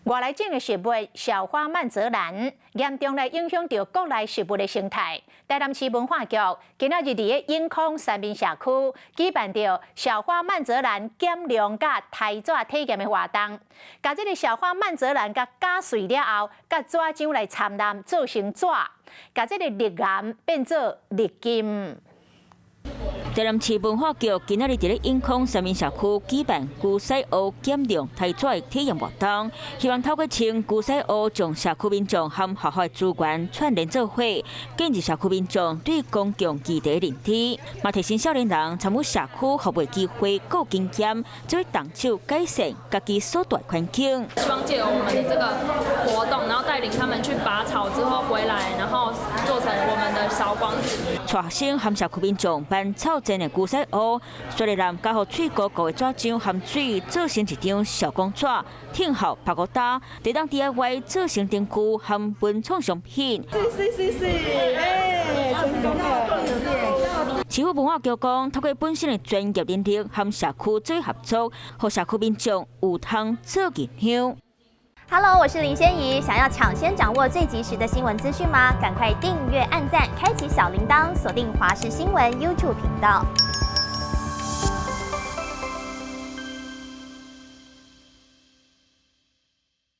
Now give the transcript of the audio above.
外来种的食物小花曼泽兰，严重来影响到国内食物的生态。台南市文化局今仔日伫个永康三民社区举办着小花曼泽兰减量甲台纸体验的活动，甲这个小花曼泽兰甲加水了后，甲纸浆来掺染做成纸，甲这个绿岩变做绿金。 台南市文化局今仔日伫咧永康三民社区举办旧西澳减量台纸的体验活动，希望透过请旧西澳将社区民众和学校的资源串联做伙，建立社区民众对公共议题的认知，嘛提升少年人参与社区服务机会、够经验，做动手改善家己所在环境。希望借由我们的这个活动，然后带领他们去拔草之后回来，然后做成我们的烧光纸。学生和社区民众办草真的旧西澳，虽然加入水果果的纸浆含水，做成一张小公纸，挺好拍个打，得当 DIY 做成灯具和文创商品。成功了！市府文化局讲，透过本身的专业能力和社区做合作，和社区民众有通做影响。 Hello， 我是林仙怡。想要抢先掌握最及时的新闻资讯吗？赶快订阅、按赞、开启小铃铛，锁定华视新闻 YouTube 频道。